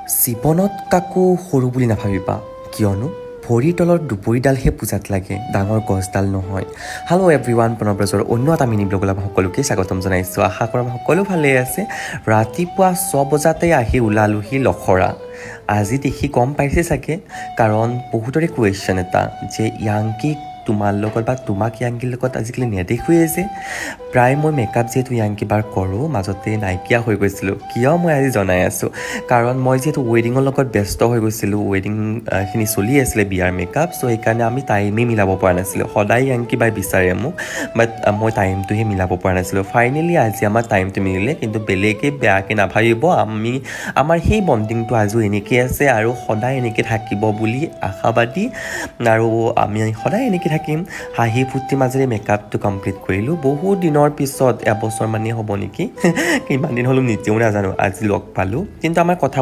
জীৱনত কাকো সৰু বুলি নাভাবিবা, কিয়নো ভৰিৰ তলত দুপৰিডালহে পূজাত লাগে, ডাঙৰ গছডাল নহয়। হেল্ল' এভৰিৱান, প্ৰণৱৰাজৰ অন্য এটা মিনি ব্লগলৈ সকলোকে স্বাগতম জনাইছোঁ। আশা কৰা সকলো ভালে আছে। ৰাতিপুৱা 6 বজাতে আহি ওলালোহি লখৰা। আজি দেখি গম পাইছে চাগে, কাৰণ বহুতৰে কুৱেশ্যন এটা যে য়াংকিক তোমাৰ লগত বা তোমাক য়াংকিৰ লগত আজিকালি নেদেখোৱেই যে। প্ৰায় মই মেকআপ যিহেতু য়াংকি বাৰ কৰোঁ, মাজতে নাইকিয়া হৈ গৈছিলোঁ। কিয় মই আজি জনাই আছোঁ, কাৰণ মই যিহেতু ৱেডিঙৰ লগত ব্যস্ত হৈ গৈছিলোঁ, ৱেডিংখিনি চলি আছিলে বিয়াৰ মেকআপ, চ' সেইকাৰণে আমি টাইমেই মিলাব পৰা নাছিলোঁ। সদায় য়াংকি বাই বিচাৰে মোক, বাট মই টাইমটোহে মিলাব পৰা নাছিলোঁ। ফাইনেলি আজি আমাৰ টাইমটো মিলিলে, কিন্তু বেলেগে বেয়াকৈ নাভাবিব, আমাৰ সেই বণ্ডিংটো আজিও এনেকৈ আছে আৰু সদায় এনেকৈ থাকিব বুলি আশাবাদী। আৰু আমি সদায় এনেকৈ থাকিম। হাঁহি ফূৰ্তিৰ মাজেৰে মেকআপটো কমপ্লিট কৰিলোঁ। বহুত দিনৰ পিছত, এবছৰমানেই হ'ব নেকি, কিমান দিন হ'লেও নিজেও নাজানো, আজি লগ পালোঁ। কিন্তু আমাৰ কথা